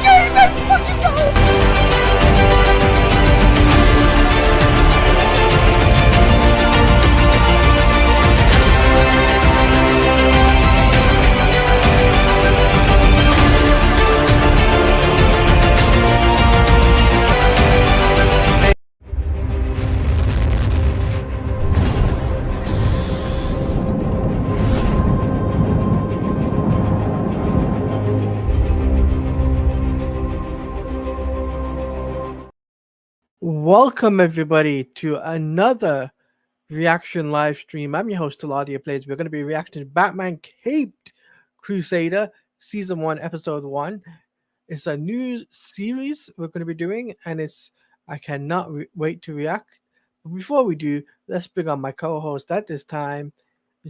game. Let's fucking go. Welcome everybody to another reaction live stream. I'm your host TeladiaPlays. We're going to be reacting to Batman Caped Crusader Season 1 Episode 1. It's a new series we're going to be doing, and I cannot wait to react. But before we do, let's bring on my co-host at this time,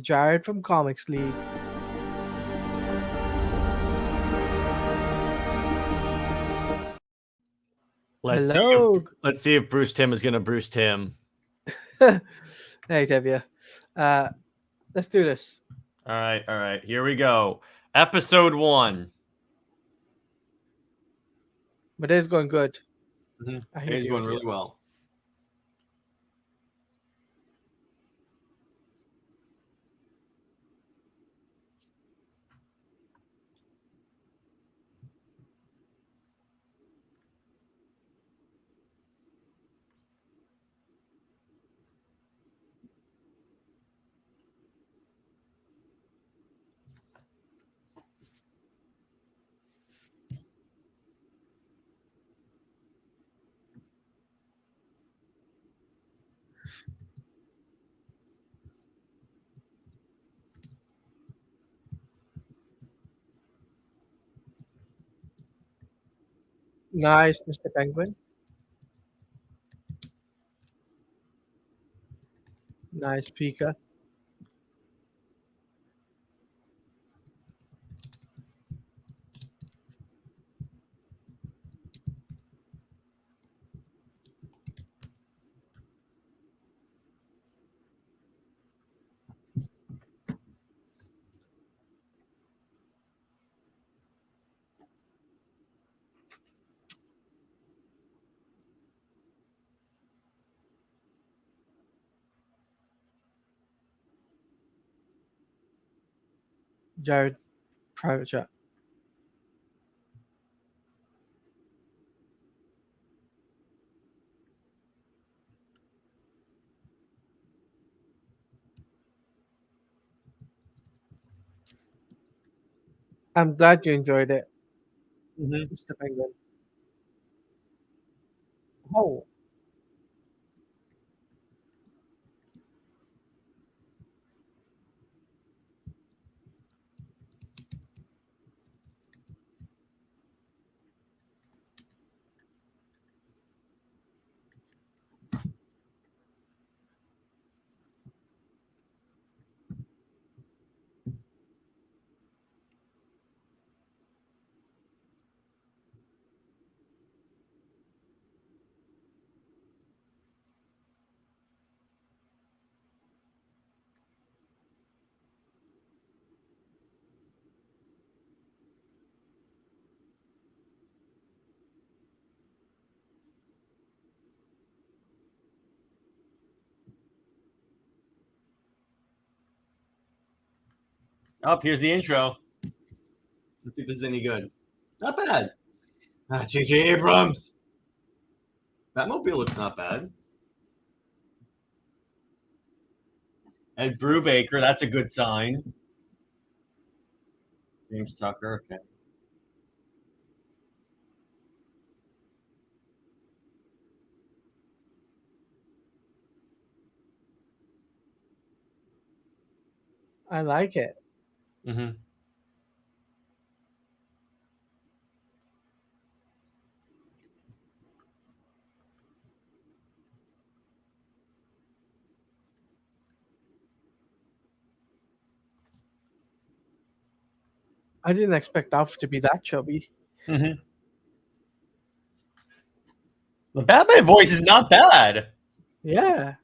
Jared from Comics League. Hello. Let's see if Bruce Tim is going to Bruce Tim. Hey, Tevia. Let's do this. All right. Here we go. Episode 1. But it's going good. It's going really well. Nice, Mr. Penguin. Nice, Pika. Jared, private chat. I'm glad you enjoyed it, Mr. Penguin. Oh, Oh, here's the intro. Let's see if this is any good. Not bad. J.J. Abrams. Batmobile looks not bad. Ed Brubaker, that's a good sign. James Tucker, okay. I like it. I didn't expect Alf to be that chubby. The Batman voice is not bad. Yeah.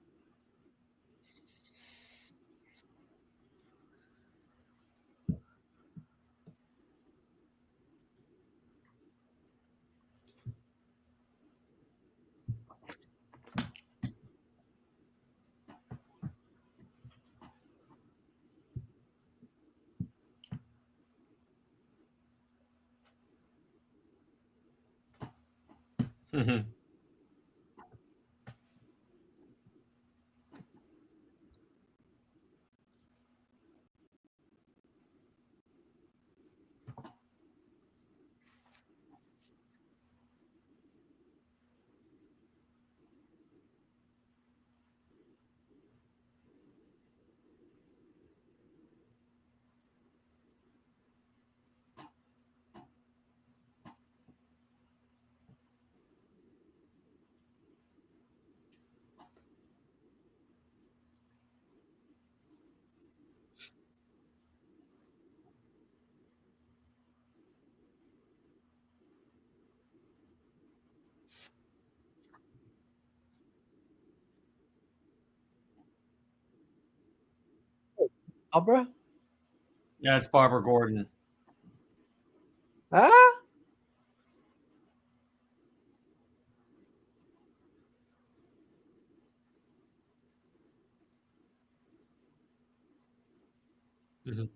Mhm. Barbara? Yeah, it's Barbara Gordon. Ah? Mhm.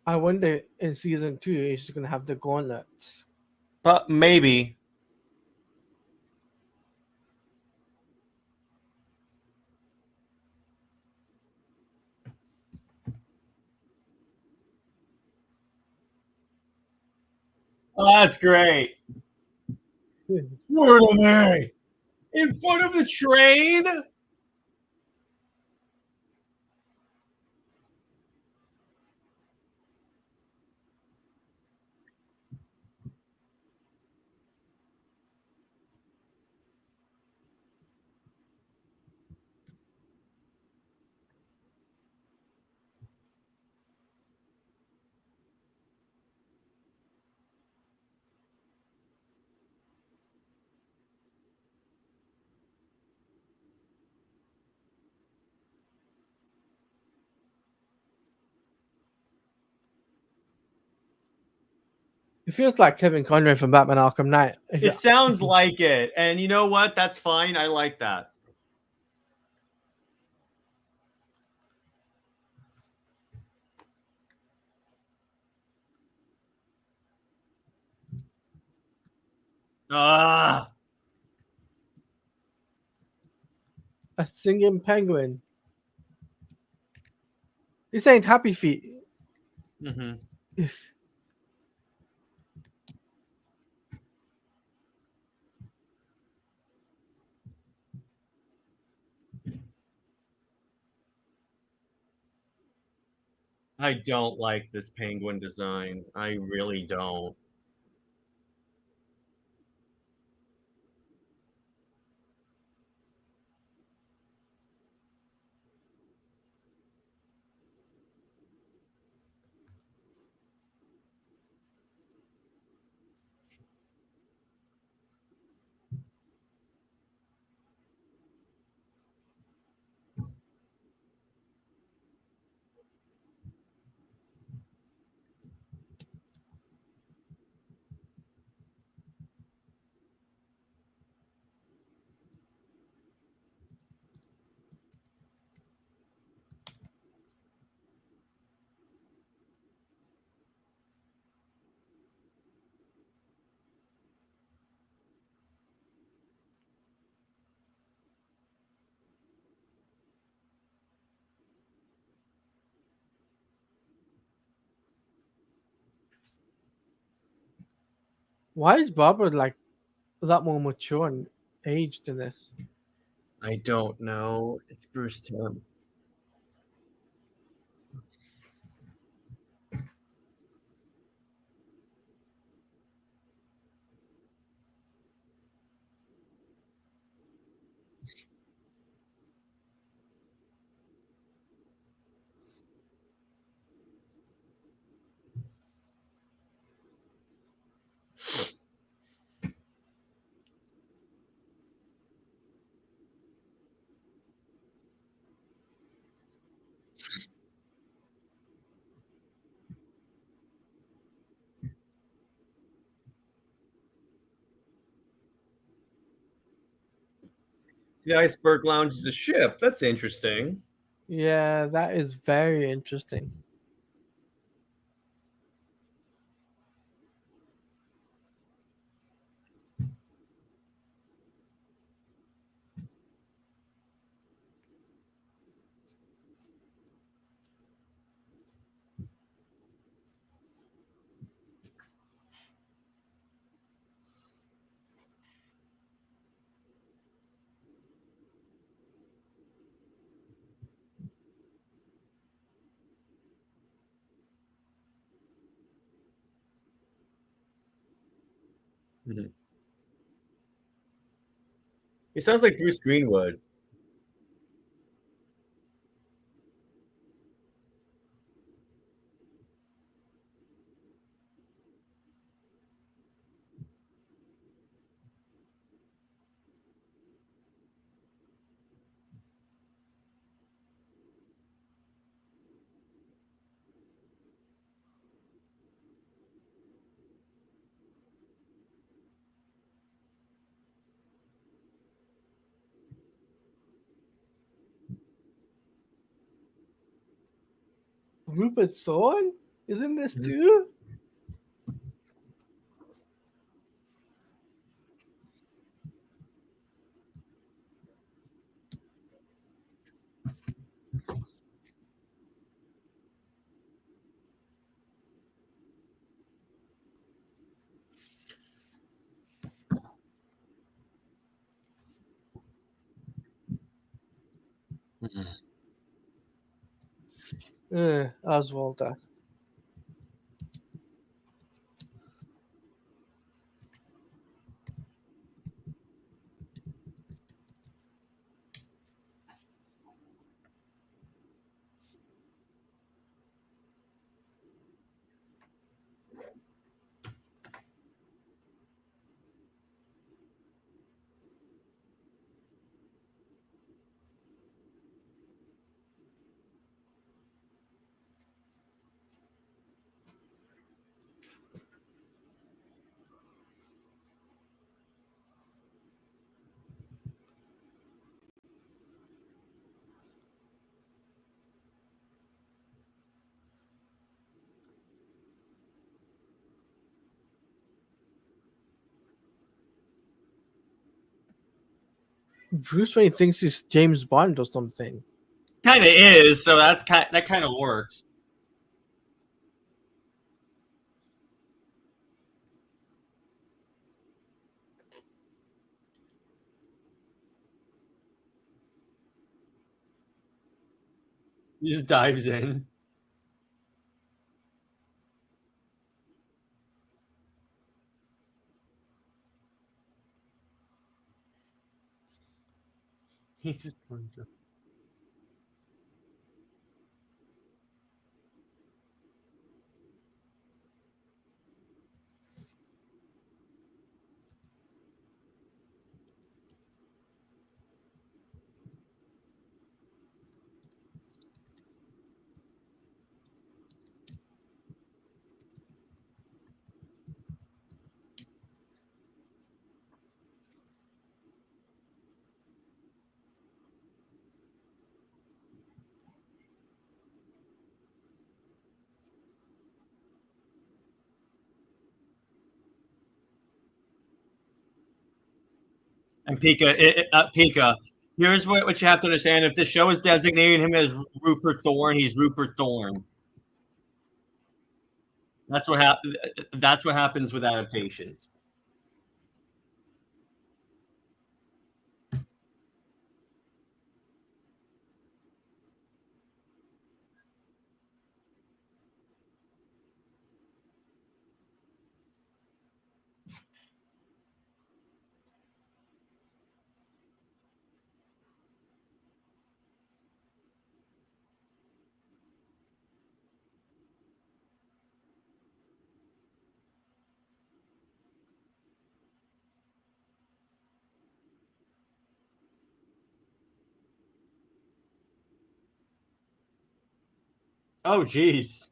I wonder in season 2 if she's gonna have the gauntlets. But maybe. Oh, that's great. Word of me. In front of the train? It feels like Kevin Conroy from Batman Arkham Knight. It sounds like it. And you know what? That's fine. I like that. Ah. A singing penguin. This ain't Happy Feet. Mm-hmm. I don't like this penguin design. I really don't. Why is Barbara like a lot more mature and aged in this? I don't know. It's Bruce Tim. The Iceberg Lounge is a ship. That's interesting. Yeah, that is very interesting. Mhm. He sounds like Bruce Greenwood. Rupert Thorne is in this Mhm. too. Oswalder. Bruce Wayne thinks he's James Bond or something. Kind of is, so that kind of works. He just dives in. He just turns up. And Pika, here's what you have to understand. If the show is designating him as Rupert Thorne, he's Rupert Thorne. That's what happens. That's what happens with adaptations. Oh, geez.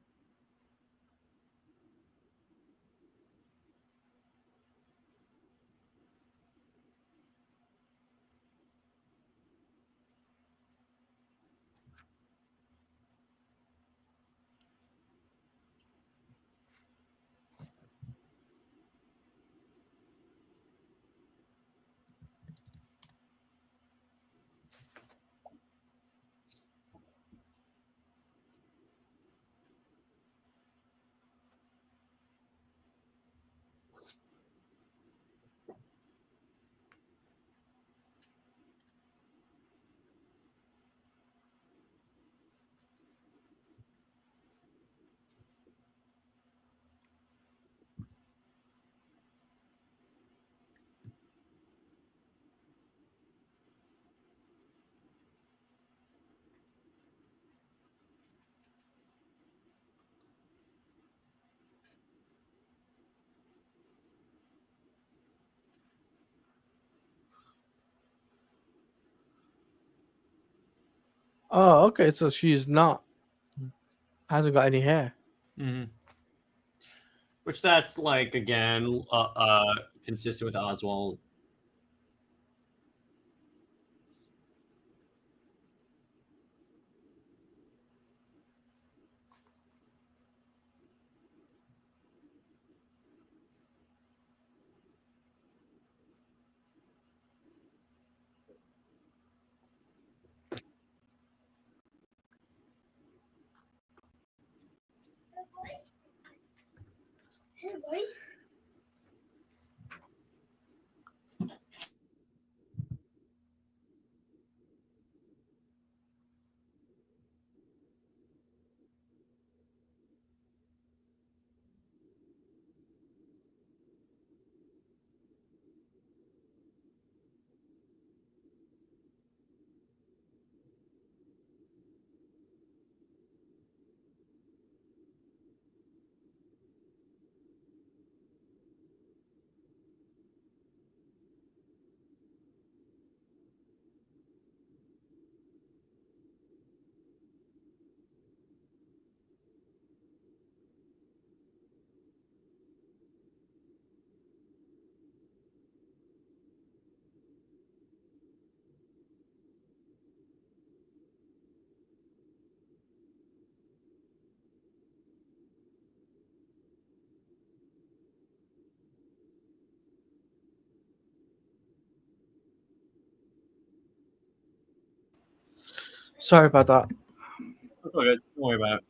Oh, okay. So she's not hasn't got any hair. Mm-hmm. Which that's like again consistent with Oswald. Sorry about that. That's all good. Don't worry about it.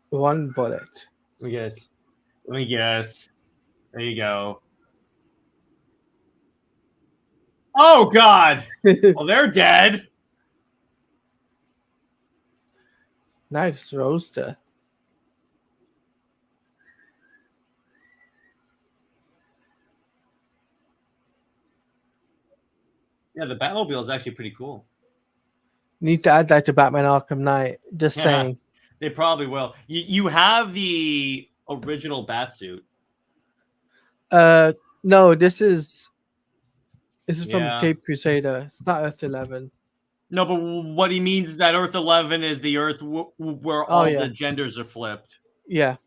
One bullet. Let me guess. Let me guess. There you go. Oh God! Well, they're dead. Nice roaster. Yeah, the Batmobile is actually pretty cool. Need to add that to Batman Arkham Knight. Just Yeah, saying. they probably will. You have the original Batsuit. No, this is from Yeah. Cape Crusader. It's not Earth 11. No, but what he means is that Earth 11 is the Earth where Oh all yeah, the genders are flipped. yeah.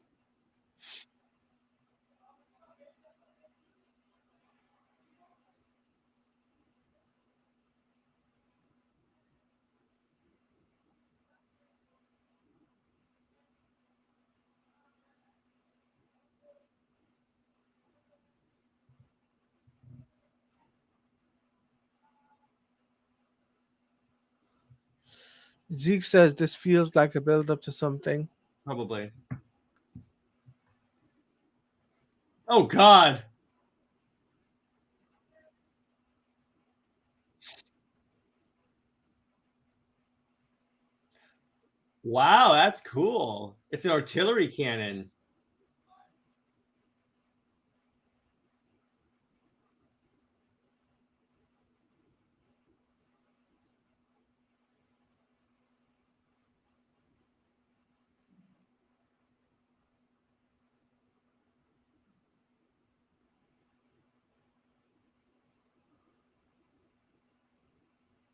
Zeke says this feels like a build up to something. Probably. Oh God! Wow, that's cool. It's an artillery cannon.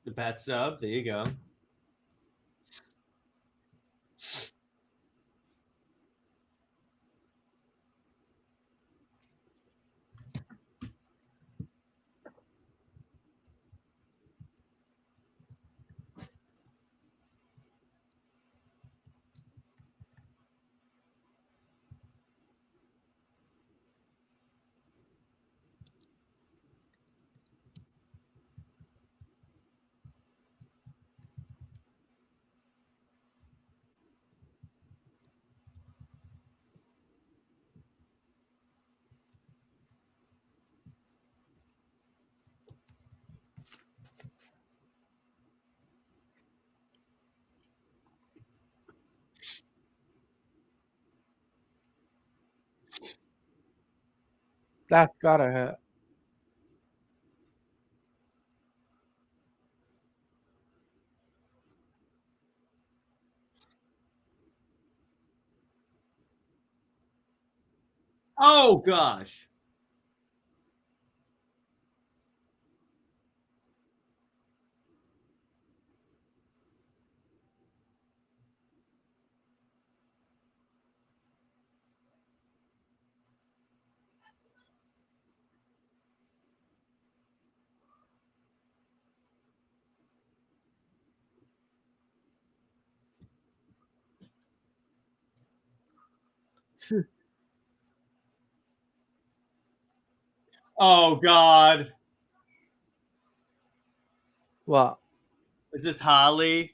The Bat Sub. There you go. That's gotta hurt. Oh gosh. Oh God. What? Is this Holly?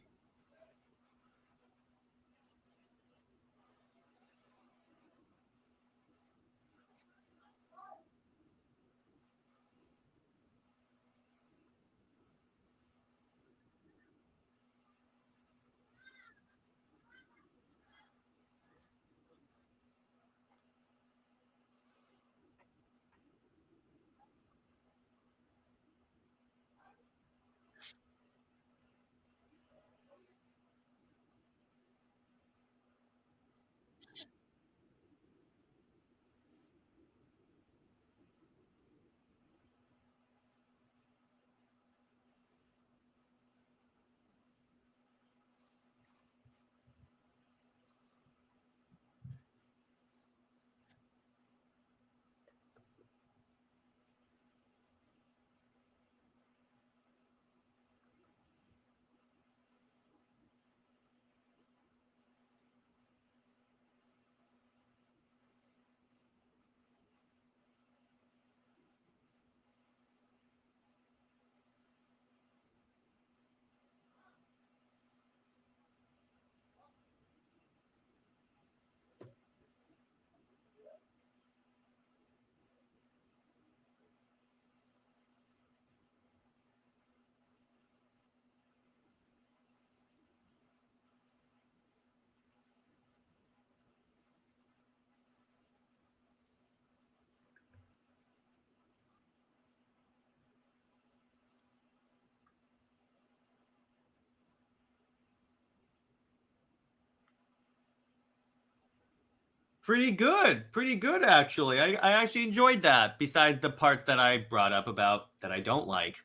Pretty good actually. I actually enjoyed that. Besides the parts that I brought up about that I don't like.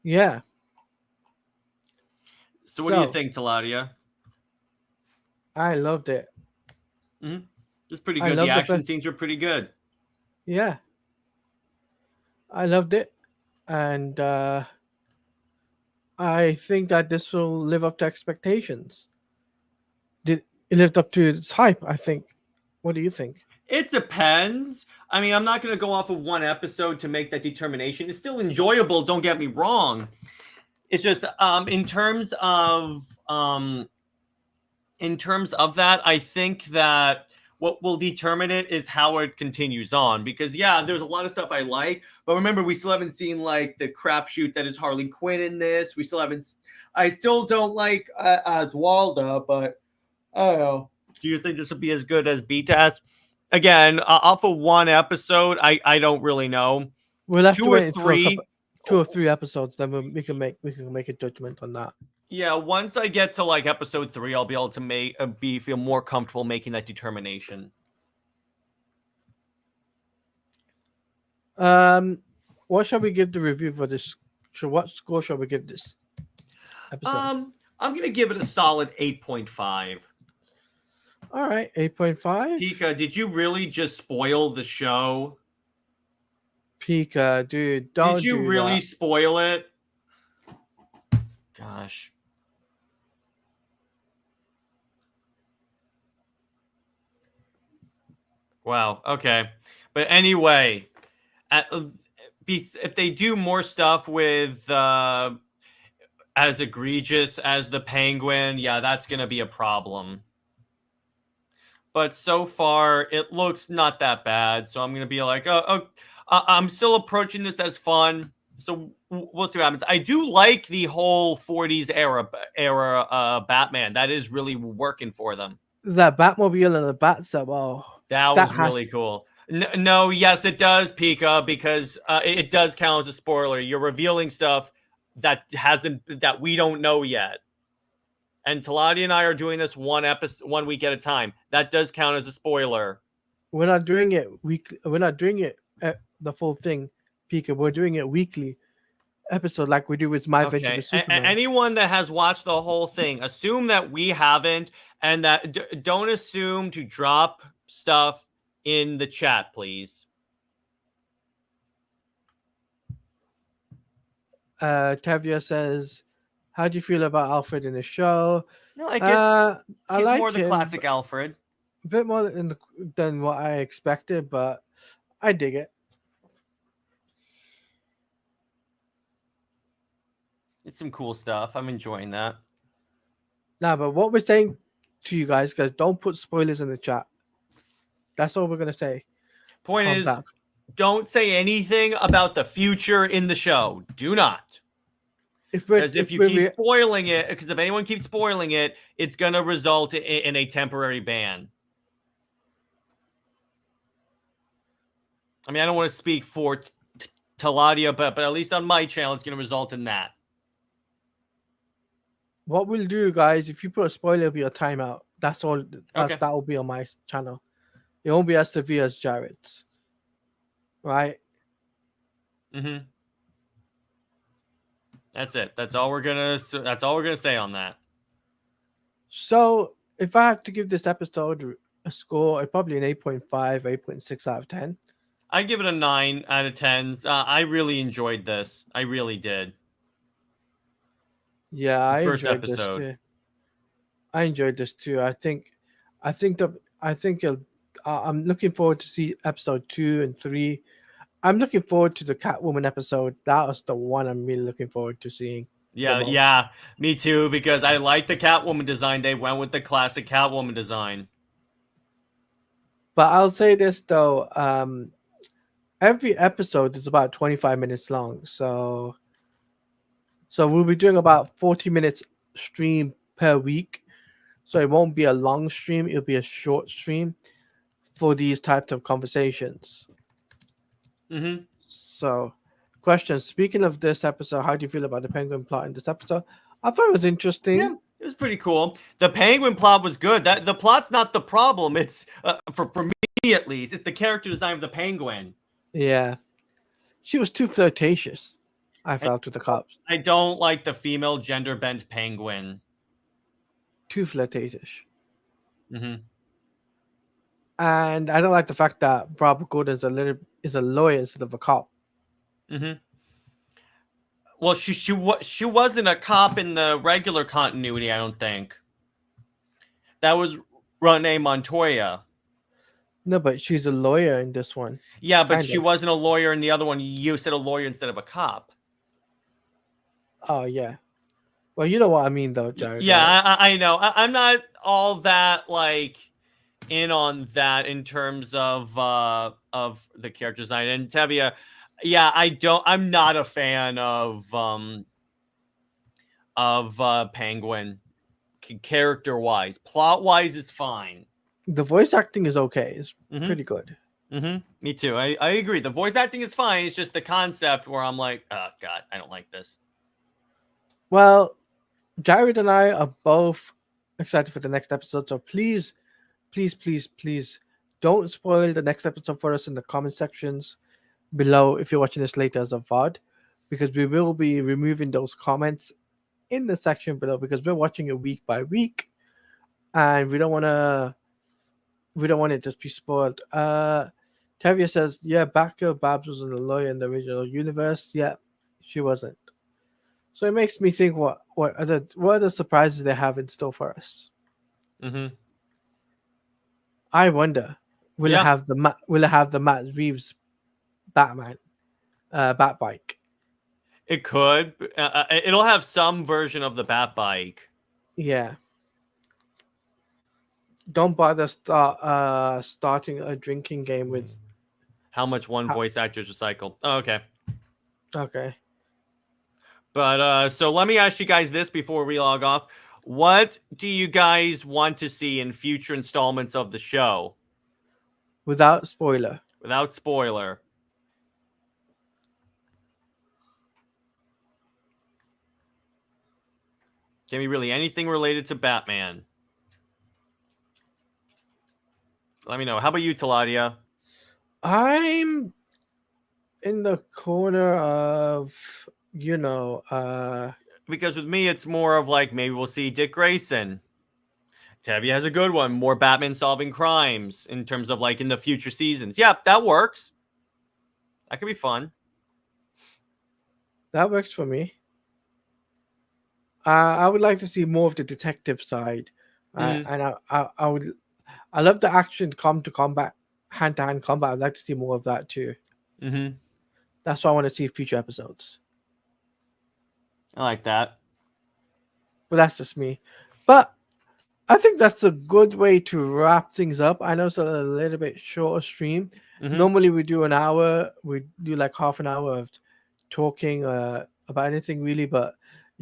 Yeah. So what do you So think, Teladia? I loved it. Mm-hmm. It's pretty I good. The loved the action first. scenes were pretty good. Yeah, I loved it, and I think that this will live up to expectations. Did it lived up to its hype? I think. What do you think? It depends. I mean, I'm not going to go off of one episode to make that determination. It's still enjoyable. Don't get me wrong. It's just in terms of that, I think that what will determine it is how it continues on. Because yeah, there's a lot of stuff I like, but remember, we still haven't seen like the crapshoot that is Harley Quinn in this. We still haven't. I still don't like Oswalda, but I don't know. Do you think this will be as good as BTAS? Again, off of one episode, I don't really know. We'll have Two to or wait for a three. couple, 2 or 3 episodes. Then we can make a judgment on that. Yeah, once I get to like episode 3, I'll be able to feel more comfortable making that determination. What shall we give the review for this? What score shall we give this episode? I'm gonna give it a solid 8.5. All right, 8.5. Pika, did you really just spoil the show? Pika, dude, Did don't you do really that. spoil it? Gosh. Wow. Okay. But anyway, if they do more stuff with as egregious as the Penguin, yeah, that's gonna be a problem. But so far, it looks not that bad. So I'm gonna be like, I'm still approaching this as fun. So we'll see what happens. I do like the whole 40s era Batman. That is really working for them. That Batmobile and the Batsuit. Oh, That that was has really cool. No, yes, it does, Pika, because it does count as a spoiler. You're revealing stuff that we don't know yet. And Teladia and I are doing this one week at a time. That does count as a spoiler. we're not doing it weekly. We're not doing it the full thing, Pika. We're doing it weekly episode like we do with My Adventure Okay. with Superman. Anyone that has watched the whole thing, assume that we haven't, and that don't assume to drop stuff in the chat, please. Tavia says, "How do you feel about Alfred in the show?" No, I get. I He's more like the him classic Alfred. a bit more than what I expected, but I dig it. It's some cool stuff. I'm enjoying that. Nah, but what we're saying to you guys don't put spoilers in the chat. That's all we're gonna say Point on is, that. don't say anything about the future in the show. Do not. Because if you keep spoiling it, because if anyone keeps spoiling it, it's going to result in a temporary ban. I mean, I don't want to speak for Teladia, but at least on my channel, it's going to result in that. What we'll do, guys, if you put a spoiler, it'll be a timeout. That's all. Okay. That will be on my channel. It won't be as severe as Jared's, right? Mm-hmm. That's it. That's all we're gonna say on that. So, if I have to give this episode a score, probably an 8.5, 8.6 out of 10. I give it a 9 out of 10. I really enjoyed this. I really did. Yeah, I first enjoyed episode. this too. I enjoyed this too. I think I'm looking forward to see episode 2 and 3. I'm looking forward to the Catwoman episode. That was the one I'm really looking forward to seeing. Yeah, me too, because I like the Catwoman design. They went with the classic Catwoman design. But I'll say this though, every episode is about 25 minutes long. So we'll be doing about 40 minutes stream per week. So it won't be a long stream, it'll be a short stream for these types of conversations. Mm-hmm. So, question, speaking of this episode, how do you feel about the Penguin plot in this episode? I thought it was interesting. Yeah, it was pretty cool. The Penguin plot was good. That the plot's not the problem. It's for me at least. It's the character design of the Penguin. Yeah, she was too flirtatious. I felt with the cops. I don't like the female gender bent Penguin. Too flirtatious. Mm-hmm. And I don't like the fact that Barbara Gordon is a lawyer instead of a cop. Mm-hmm. Well, she wasn't a cop in the regular continuity, I don't think. That was Renee Montoya. No, but she's a lawyer in this one. Yeah, but she wasn't a lawyer in the other one. You said a lawyer instead of a cop. Oh, yeah. Well, you know what I mean, though, Jared. Yeah, right? I know. I'm not all that, like, in on that in terms of the character design. And Tevia, yeah, I'm not a fan of Penguin character wise. Plot wise is fine. The voice acting is okay. It's pretty good. Mm-hmm. Me too. I agree. The voice acting is fine. It's just the concept where I'm like, oh god, I don't like this. Well, Jared and I are both excited for the next episode, so please don't spoil the next episode for us in the comment sections below if you're watching this later as a VOD, because we will be removing those comments in the section below because we're watching it week by week and we don't want it to be spoiled. Tavia says, yeah, Batgirl Babs was a lawyer in the original universe. Yeah, she wasn't. So it makes me think what other surprises they have in store for us. Mm-hmm. I wonder, will it have the Matt Reeves Batman bat bike? It could. It'll have some version of the bat bike. Yeah. Don't bother starting a drinking game with how much one voice actor is recycled. Oh, okay. Okay. But so let me ask you guys this before we log off. What do you guys want to see in future installments of the show? Without spoiler. Without spoiler. Can be really anything related to Batman. Let me know. How about you, Teladia? I'm in the corner of, Because with me, it's more of like maybe we'll see Dick Grayson. Tevye has a good one. More Batman solving crimes in terms of like in the future seasons. Yeah, that works. That could be fun. that works for me. I would like to see more of the detective side, Mm-hmm. and I love the action come to combat, hand to hand combat. I'd like to see more of that too. Mm-hmm. That's why I want to see future episodes. I like that. But that's just me. But I think that's a good way to wrap things up. I know it's a little bit shorter stream. Mm-hmm. Normally we do an hour. We do like half an hour of talking about anything really. But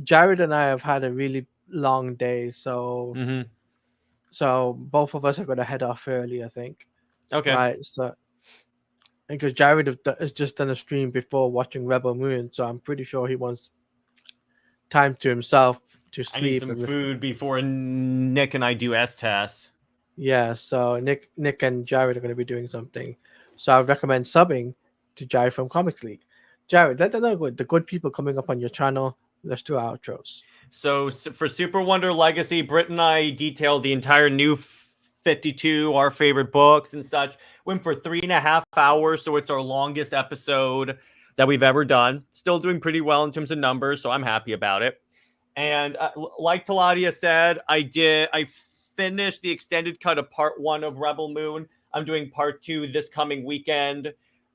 Jared and I have had a really long day, so Mm-hmm. both of us are gonna head off early. I think, Okay. right? So because Jared has just done a stream before watching Rebel Moon, so I'm pretty sure he wants time to himself to I need sleep some and food before Nick and I do S tests. yeah, so Nick and Jared are going to be doing something. So I would recommend subbing to Jared from Comics League. Jared, let them know the good people coming up on your channel. Let's do our outros. So for Super Wonder Legacy, Britt and I detailed the entire new 52, our favorite books and such. Went for 3.5 hours, so it's our longest episode that we've ever done. Still doing pretty well in terms of numbers, so I'm happy about it. And like Teladia said, I finished the extended cut of part 1 of Rebel Moon. I'm doing part 2 this coming weekend.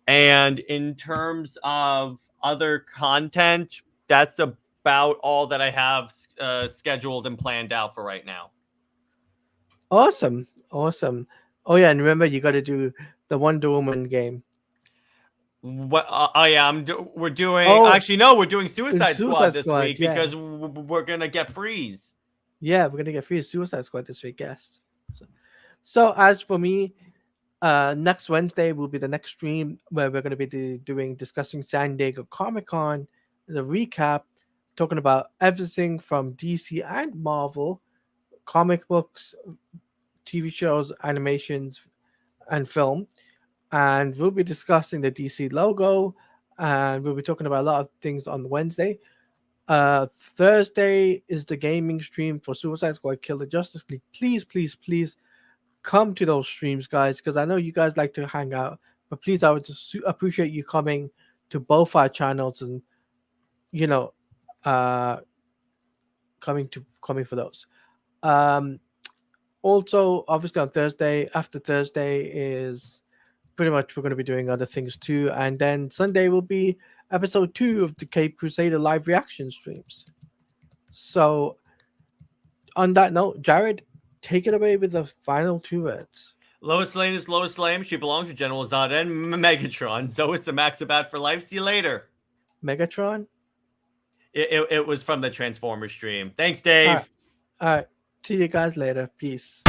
And in terms of other content, that's about all that I have scheduled and planned out for right now. Awesome, awesome. Oh yeah, and remember you got to do the Wonder Woman game. What? Oh yeah, we're doing. Oh, Actually, no, we're doing Suicide Squad Suicide this Squad. week Yeah, because we're gonna get freeze. yeah, we're gonna get free Suicide Squad this week. Yes. So as for me, next Wednesday will be the next stream where we're going to be discussing San Diego Comic Con, the recap, talking about everything from DC and Marvel, comic books, TV shows, animations, and film. And we'll be discussing the DC logo, and we'll be talking about a lot of things on Wednesday. Thursday is the gaming stream for Suicide Squad Kill the Justice League. Please, please, please come to those streams, guys, because I know you guys like to hang out. But please, I would just appreciate you coming to both our channels and you know, uh, coming for those. Um, Also, obviously on Thursday, after Thursday is pretty much we're going to be doing other things too, and then Sunday will be episode 2 of the Cape Crusader live reaction streams. So, on that note, Jared, take it away with the final 2 words. Lois Lane is Lois Lane. She belongs to General Zod and Megatron. Zoe is the Maxibat for life. See you later. Megatron? It was from the Transformers stream. Thanks, Dave. All right. See you guys later. Peace.